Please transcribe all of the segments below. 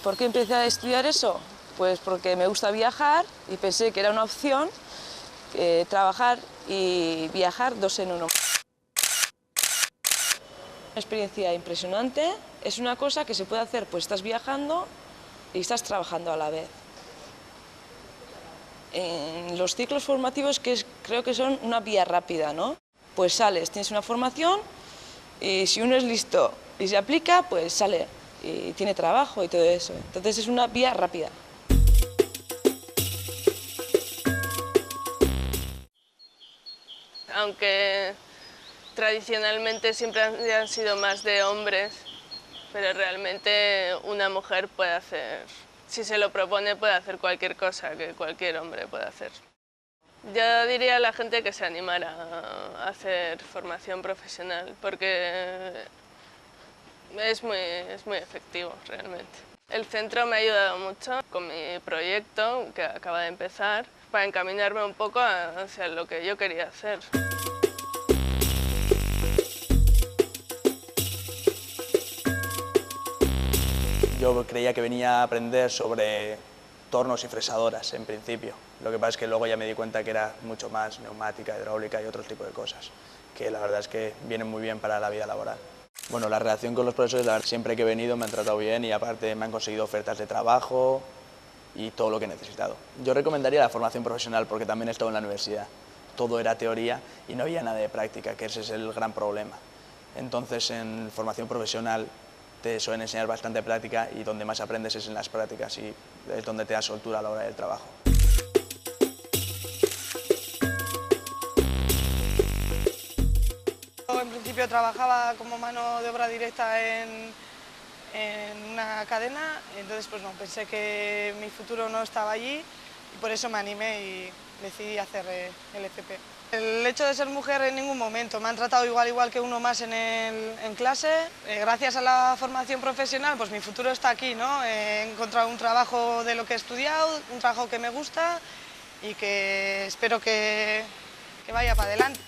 ¿Por qué empecé a estudiar eso? Pues porque me gusta viajar y pensé que era una opción trabajar y viajar dos en uno. Una experiencia impresionante, es una cosa que se puede hacer, pues estás viajando y estás trabajando a la vez. En los ciclos formativos creo que son una vía rápida, ¿no? Pues sales, tienes una formación y si uno es listo y se aplica, pues sale y tiene trabajo y todo eso. Entonces es una vía rápida. Aunque tradicionalmente siempre han sido más de hombres, pero realmente una mujer puede hacer, si se lo propone, puede hacer cualquier cosa que cualquier hombre puede hacer. Yo diría a la gente que se animara a hacer formación profesional, porque es muy efectivo realmente. El centro me ha ayudado mucho con mi proyecto, que acaba de empezar, para encaminarme un poco hacia lo que yo quería hacer. Yo creía que venía a aprender sobre tornos y fresadoras en principio. Lo que pasa es que luego ya me di cuenta que era mucho más neumática, hidráulica y otro tipo de cosas, que la verdad es que vienen muy bien para la vida laboral. Bueno, la relación con los profesores, siempre que he venido me han tratado bien y aparte me han conseguido ofertas de trabajo y todo lo que he necesitado. Yo recomendaría la formación profesional porque también he estado en la universidad. Todo era teoría y no había nada de práctica, que ese es el gran problema. Entonces, en formación profesional te suelen enseñar bastante práctica y donde más aprendes es en las prácticas y es donde te da soltura a la hora del trabajo. En principio trabajaba como mano de obra directa en una cadena, entonces pues no, pensé que mi futuro no estaba allí y por eso me animé y decidí hacer el FP. El hecho de ser mujer en ningún momento, me han tratado igual que uno más en clase. Gracias a la formación profesional, pues mi futuro está aquí, ¿no? He encontrado un trabajo de lo que he estudiado, un trabajo que me gusta y que espero que vaya para adelante.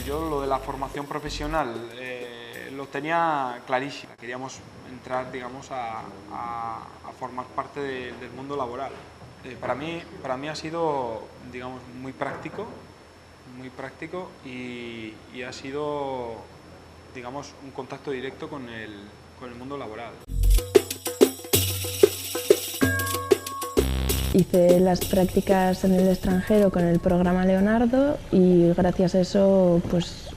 Yo lo de la formación profesional lo tenía clarísimo. Queríamos entrar, digamos, a formar parte del mundo laboral. Para mí ha sido, digamos, muy práctico y ha sido, digamos, un contacto directo con el mundo laboral. Hice las prácticas en el extranjero con el programa Leonardo y gracias a eso pues,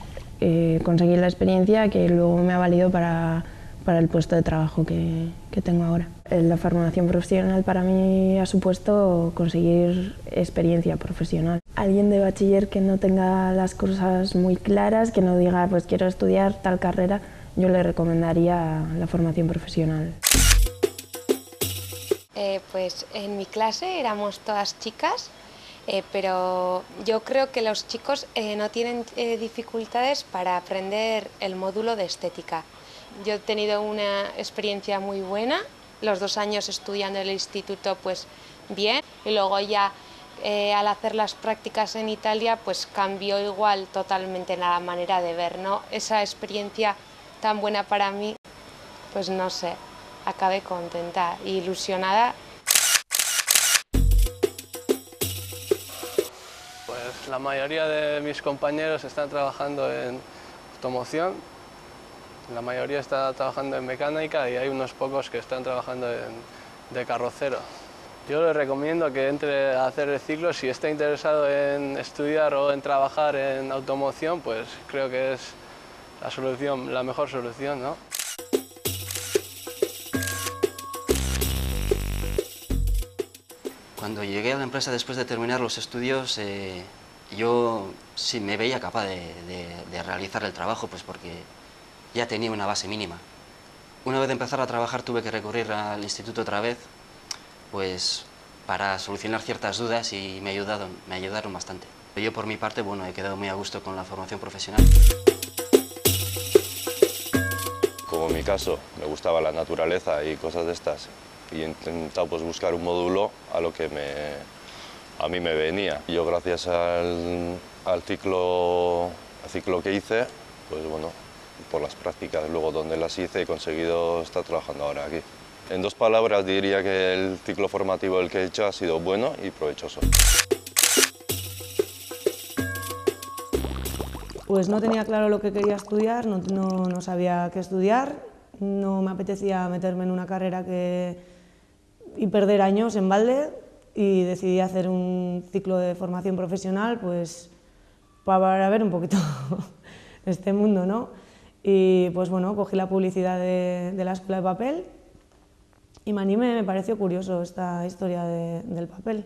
conseguí la experiencia que luego me ha valido para el puesto de trabajo que tengo ahora. La formación profesional para mí ha supuesto conseguir experiencia profesional. Alguien de bachiller que no tenga las cosas muy claras, que no diga pues quiero estudiar tal carrera, yo le recomendaría la formación profesional. Pues en mi clase éramos todas chicas, pero yo creo que los chicos no tienen dificultades para aprender el módulo de estética. Yo he tenido una experiencia muy buena, los 2 años estudiando en el instituto pues bien, y luego ya al hacer las prácticas en Italia pues cambió igual totalmente la manera de ver, ¿no? Esa experiencia tan buena para mí, pues no sé, acabé contenta e ilusionada. Pues la mayoría de mis compañeros están trabajando en automoción, la mayoría está trabajando en mecánica y hay unos pocos que están trabajando de carrocero. Yo les recomiendo que entre a hacer el ciclo. Si está interesado en estudiar o en trabajar en automoción, pues creo que es la solución, la mejor solución, ¿no? Cuando llegué a la empresa después de terminar los estudios, yo sí me veía capaz de realizar el trabajo, pues porque ya tenía una base mínima. Una vez de empezar a trabajar tuve que recurrir al instituto otra vez, pues para solucionar ciertas dudas y me ayudaron bastante. Yo por mi parte, bueno, he quedado muy a gusto con la formación profesional. Como en mi caso, me gustaba la naturaleza y cosas de estas, y he intentado pues, buscar un módulo a lo que a mí me venía. Yo gracias al ciclo que hice, pues bueno, por las prácticas luego donde las hice he conseguido estar trabajando ahora aquí. En 2 palabras diría que el ciclo formativo el que he hecho ha sido bueno y provechoso. Pues no tenía claro lo que quería estudiar, no sabía qué estudiar, no me apetecía meterme en una carrera y perder años en balde, y decidí hacer un ciclo de formación profesional pues para ver un poquito este mundo, ¿no? Y pues bueno, cogí la publicidad de la Escuela de Papel y me animé, me pareció curioso esta historia del papel.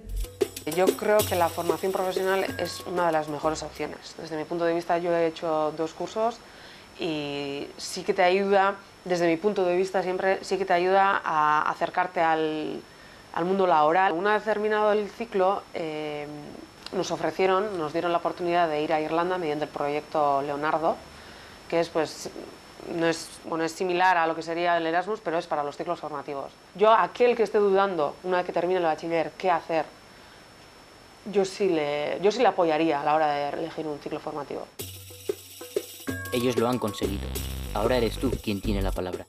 Yo creo que la formación profesional es una de las mejores opciones. Desde mi punto de vista, yo he hecho 2 cursos y sí que te ayuda, desde mi punto de vista siempre, sí que te ayuda a acercarte al mundo laboral. Una vez terminado el ciclo, nos dieron la oportunidad de ir a Irlanda mediante el proyecto Leonardo, que es pues es similar a lo que sería el Erasmus, pero es para los ciclos formativos. Yo, aquel que esté dudando, una vez que termine el bachiller, qué hacer, yo sí le apoyaría a la hora de elegir un ciclo formativo. Ellos lo han conseguido. Ahora eres tú quien tiene la palabra.